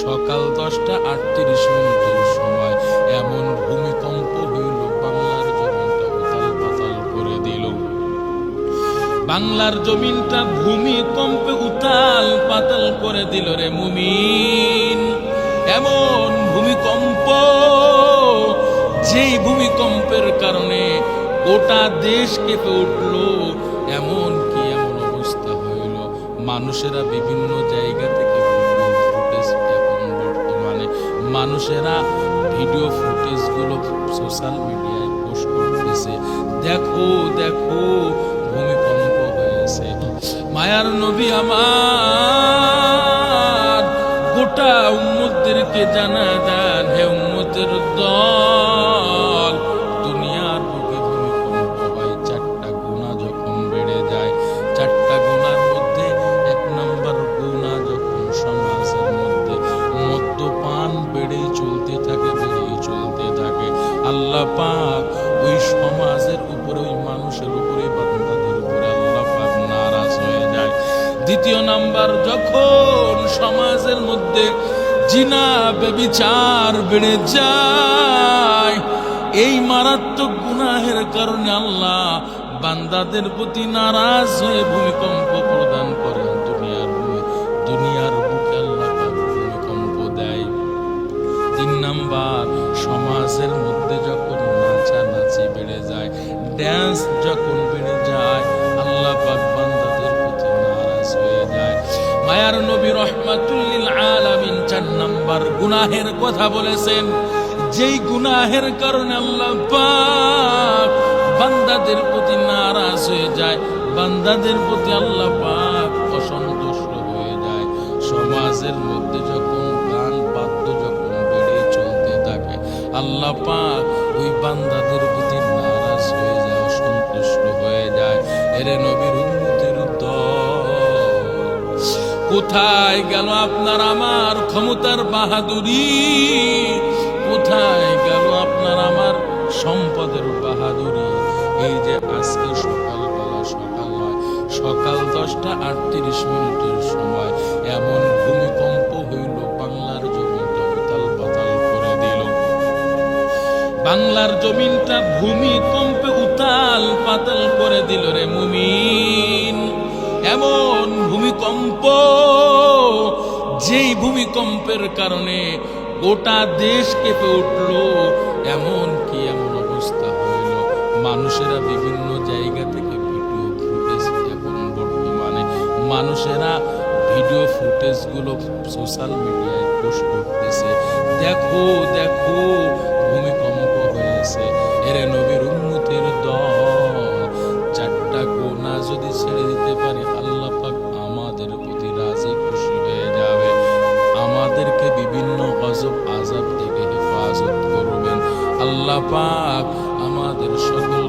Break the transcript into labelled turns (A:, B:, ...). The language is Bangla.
A: সকাল 10:38 সময় এমন ভূমিকম্প হইল, বাংলার জমিনটা উথাল পাতাল করে দিল। বাংলার জমিনটা ভূমিকম্পে উথাল পাতাল করে দিল রে মুমিন। এমন ভূমিকম্প, যেই ভূমিকম্পের কারণে গোটা দেশ কেঁপে উঠল। এমন অবস্থা হইল, মানুষেরা বিভিন্ন জায়গা থেকে মানুষেরা ভিডিও ফুটেজ গুলো সোশ্যাল মিডিয়ায় পোস্ট করতেছে, দেখো দেখো ভূমিকম্প হয়েছে। মায়ার নবী আমার গোটা উম্মতদেরকে জানা দেন, হে উম্মতের দল, দুনিয়ার বুকে ভূমিকম্প হয় 4টা গুণা যখন বেড়ে যায়। 4টা গুণার মধ্যে 1 নম্বর গুণা যখন সমাজের মধ্যে মদ্যপান বেড়েই চলতে থাকে। আল্লাহ পাক ওই সমাজের উপরে, ওই মানুষের উপরে, বান্দাদের উপরে আল্লাহ পাক নারাজ হয়ে যায়। 2 নাম্বার, যখন সমাজের মধ্যে জিনা ব্যভিচার বেড়ে যায়, এই মারাত্মক গুনাহের কারণে আল্লাহ বান্দাদের প্রতি নারাজ হয়ে ভূমিকম্প প্রদান করেন। দুনিয়ার বুকে আল্লাহ পাক ভূমিকম্প দেয়। 3 নাম্বার, সমাজের মধ্যে যখন নাচানাচি বেড়ে যায়, ড্যান্স যখন বেড়ে যায়, আল্লাহ পাক বান্দাদের প্রতি নারাজ হয়ে যায়। মায়ার নবী রাহমাতুল লিল আলামিন 4 নাম্বার গুনাহের কথা বলেছেন, যেই গুনাহের কারণে আল্লাহ পাক বান্দাদের প্রতি নারাজ হয়ে যায়, বান্দাদের প্রতি আল্লাহ পাক অসন্তুষ্ট হয়ে যায়। সমাজের মধ্যে যখন গান বাদ্য যখন বেড়ে চলতে থাকে, আল্লাহ পাক ওই বান্দাদের প্রতি নারাজ হয়ে যায়, অসন্তুষ্ট হয়ে যায়। এরে নবীর উম্মতের দল, কোথায় গেল আপনার আমার ক্ষমতার বাহাদুরি? কোথায় গেল আপনার আমার সম্পদের বাহাদুরি? এই যে আজকে সকালবেলা, সকাল 10:38 সময় এমন ভূমিকম্প হইল, বাংলার জমিনটা উথাল পাতাল করে দিল। বাংলার জমিনটা ভূমিকম্পে উথাল পাতাল করে দিল রে মুমিন। এমন ভূমিকম্প, যেই ভূমিকম্পের কারণে গোটা দেশ কেঁপে উঠল। এমন অবস্থা হইল, মানুষেরা বিভিন্ন জায়গা থেকে ভিডিও ফুটেজ, এখন বর্তমানে মানুষেরা ভিডিও ফুটেজ গুলো সোশ্যাল মিডিয়ায় পোস্ট করতেছে, দেখো দেখো ভূমিকম্প হয়েছে। এরে নবীর উম্মতের দল, 4টা গুনাহ যদি ছেড়ে দিতে পারি, আল্লাহ পাক আমাদের প্রতি রাজি খুশি হয়ে যাবে, আমাদেরকে বিভিন্ন গজব আযাব থেকে হেফাজত করবেন। আল্লাহ পাক আমাদের সকল